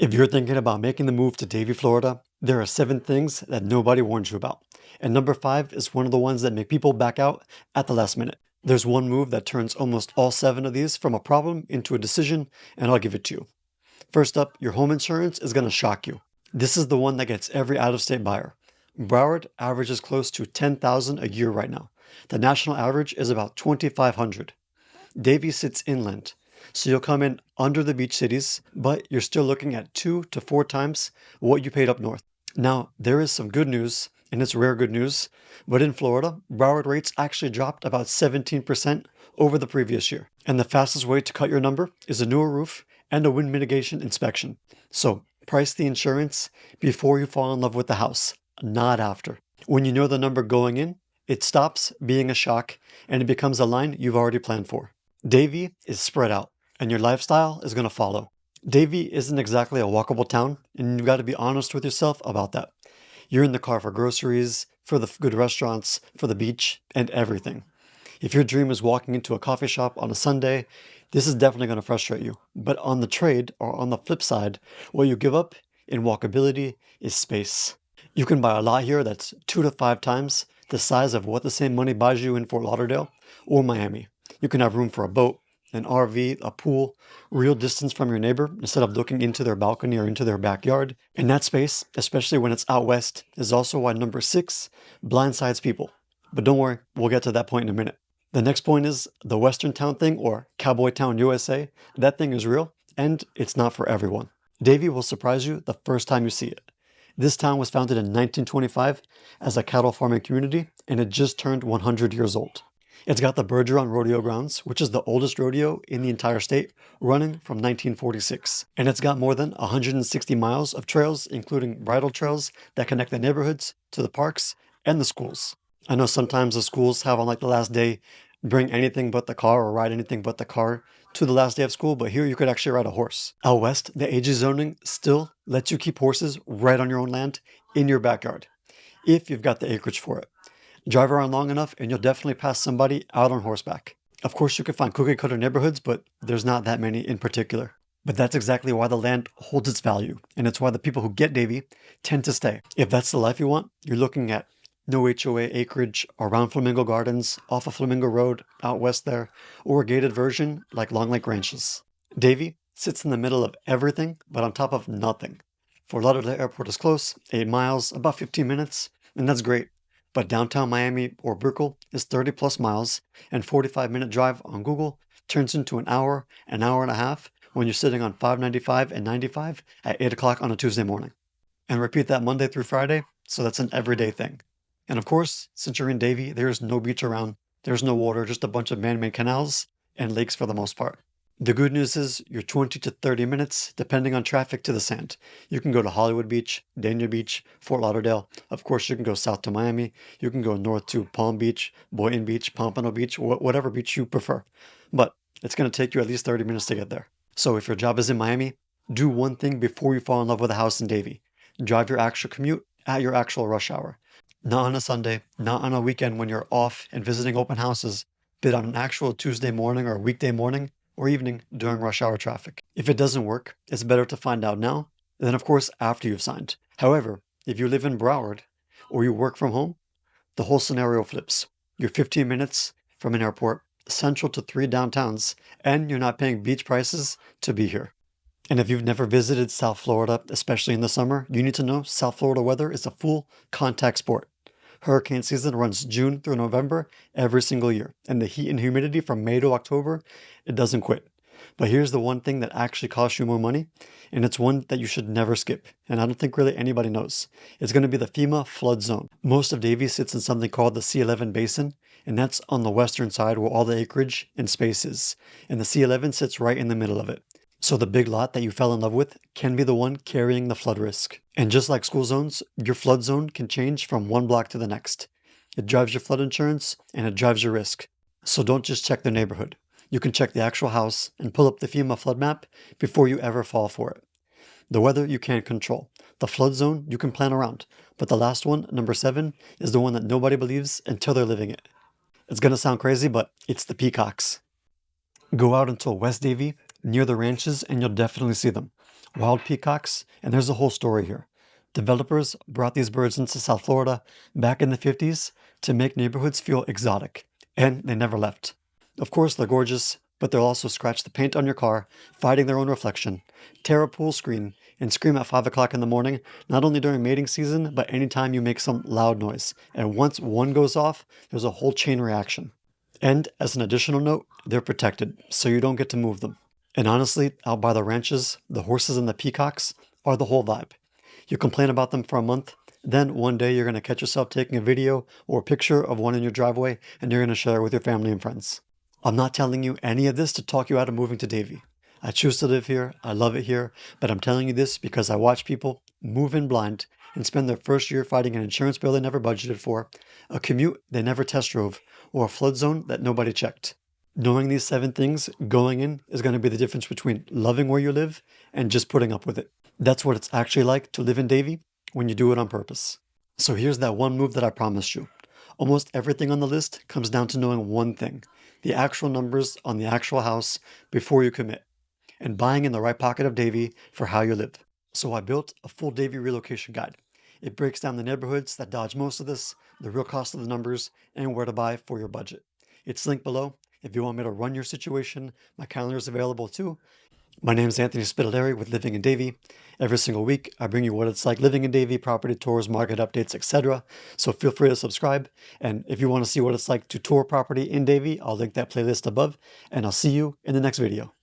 If you're thinking about making the move to Davie, Florida, there are 7 things that nobody warns you about. And number 5 is one of the ones that make people back out at the last minute. There's one move that turns almost all 7 of these from a problem into a decision, and I'll give it to you. First up, your home insurance is going to shock you. This is the one that gets every out-of-state buyer. Broward averages close to $10,000 a year right now. The national average is about $2,500. Davie sits inland, so you'll come in under the beach cities, but you're still looking at 2 to 4 times what you paid up north. Now, there is some good news, and it's rare good news, but in Florida, Broward rates actually dropped about 17% over the previous year. And the fastest way to cut your number is a newer roof and a wind mitigation inspection. So, price the insurance before you fall in love with the house, not after. When you know the number going in, it stops being a shock and it becomes a line you've already planned for. Davie is spread out, and your lifestyle is going to follow. Davie isn't exactly a walkable town, and you've got to be honest with yourself about that. You're in the car for groceries, for the good restaurants, for the beach, and everything. If your dream is walking into a coffee shop on a Sunday, this is definitely going to frustrate you. But on the trade, or on the flip side, what you give up in walkability is space. You can buy a lot here that's 2 to 5 times the size of what the same money buys you in Fort Lauderdale or Miami. You can have room for a boat, an RV, a pool, real distance from your neighbor instead of looking into their balcony or into their backyard. And that space, especially when it's out west, is also why number 6 blindsides people. But don't worry, we'll get to that point in a minute. The next point is the Western Town thing, or Cowboy Town, USA. That thing is real, and it's not for everyone. Davie will surprise you the first time you see it. This town was founded in 1925 as a cattle farming community, and it just turned 100 years old. It's got the Bergeron Rodeo Grounds, which is the oldest rodeo in the entire state, running from 1946. And it's got more than 160 miles of trails, including bridle trails that connect the neighborhoods to the parks and the schools. I know sometimes the schools have on like the last day, bring anything but the car or ride anything but the car to the last day of school, but here you could actually ride a horse. Out west, the AG zoning still lets you keep horses right on your own land in your backyard, if you've got the acreage for it. Drive around long enough and you'll definitely pass somebody out on horseback. Of course, you can find cookie cutter neighborhoods, but there's not that many in particular. But that's exactly why the land holds its value, and it's why the people who get Davie tend to stay. If that's the life you want, you're looking at no HOA acreage around Flamingo Gardens, off of Flamingo Road, out west there, or a gated version like Long Lake Ranches. Davie sits in the middle of everything, but on top of nothing. Fort Lauderdale Airport is close, 8 miles, about 15 minutes, and that's great. But downtown Miami or Brickell is 30 plus miles, and 45-minute drive on Google turns into an hour and a half when you're sitting on 595 and 95 at 8 o'clock on a Tuesday morning. And repeat that Monday through Friday, so that's an everyday thing. And of course, since you're in Davie, there's no beach around, there's no water, just a bunch of man-made canals and lakes for the most part. The good news is you're 20 to 30 minutes, depending on traffic, to the sand. You can go to Hollywood Beach, Dania Beach, Fort Lauderdale. Of course, you can go south to Miami. You can go north to Palm Beach, Boynton Beach, Pompano Beach, whatever beach you prefer. But it's going to take you at least 30 minutes to get there. So if your job is in Miami, do one thing before you fall in love with a house in Davie. Drive your actual commute at your actual rush hour. Not on a Sunday, not on a weekend when you're off and visiting open houses, but on an actual Tuesday morning or weekday morning or evening during rush hour traffic. If it doesn't work, it's better to find out now than, of course, after you've signed. However, if you live in Broward or you work from home, the whole scenario flips. You're 15 minutes from an airport, central to 3 downtowns, and you're not paying beach prices to be here. And if you've never visited South Florida, especially in the summer, you need to know South Florida weather is a full contact sport. Hurricane season runs June through November every single year, and the heat and humidity from May to October, it doesn't quit. But here's the one thing that actually costs you more money, and it's one that you should never skip, and I don't think really anybody knows. It's going to be the FEMA flood zone. Most of Davie sits in something called the C11 basin, and that's on the western side where all the acreage and space is, and the C11 sits right in the middle of it. So the big lot that you fell in love with can be the one carrying the flood risk. And just like school zones, your flood zone can change from one block to the next. It drives your flood insurance and it drives your risk. So don't just check the neighborhood. You can check the actual house and pull up the FEMA flood map before you ever fall for it. The weather you can't control. The flood zone you can plan around. But the last one, number 7, is the one that nobody believes until they're living it. It's going to sound crazy, but it's the peacocks. Go out until West Davie, near the ranches, and you'll definitely see them. Wild peacocks, and there's a whole story here. Developers brought these birds into South Florida back in the 50s to make neighborhoods feel exotic, and they never left. Of course, they're gorgeous, but they'll also scratch the paint on your car, fighting their own reflection, tear a pool screen, and scream at 5 o'clock in the morning, not only during mating season, but anytime you make some loud noise. And once one goes off, there's a whole chain reaction. And as an additional note, they're protected, so you don't get to move them. And honestly, out by the ranches, the horses and the peacocks are the whole vibe. You complain about them for a month, then one day you're going to catch yourself taking a video or a picture of one in your driveway, and you're going to share it with your family and friends. I'm not telling you any of this to talk you out of moving to Davie. I choose to live here, I love it here, but I'm telling you this because I watch people move in blind and spend their first year fighting an insurance bill they never budgeted for, a commute they never test drove, or a flood zone that nobody checked. Knowing these 7 things going in is going to be the difference between loving where you live and just putting up with it. That's what it's actually like to live in Davie when you do it on purpose. So here's that one move that I promised you. Almost everything on the list comes down to knowing one thing: the actual numbers on the actual house before you commit, and buying in the right pocket of Davie for how you live. So I built a full Davie relocation guide. It breaks down the neighborhoods that dodge most of this, the real cost of the numbers, and where to buy for your budget. It's linked below. If you want me to run your situation, my calendar is available too. My name is Anthony Spitaleri with Living in Davie. Every single week, I bring you what it's like living in Davie, property tours, market updates, etc. So feel free to subscribe. And if you want to see what it's like to tour property in Davie, I'll link that playlist above. And I'll see you in the next video.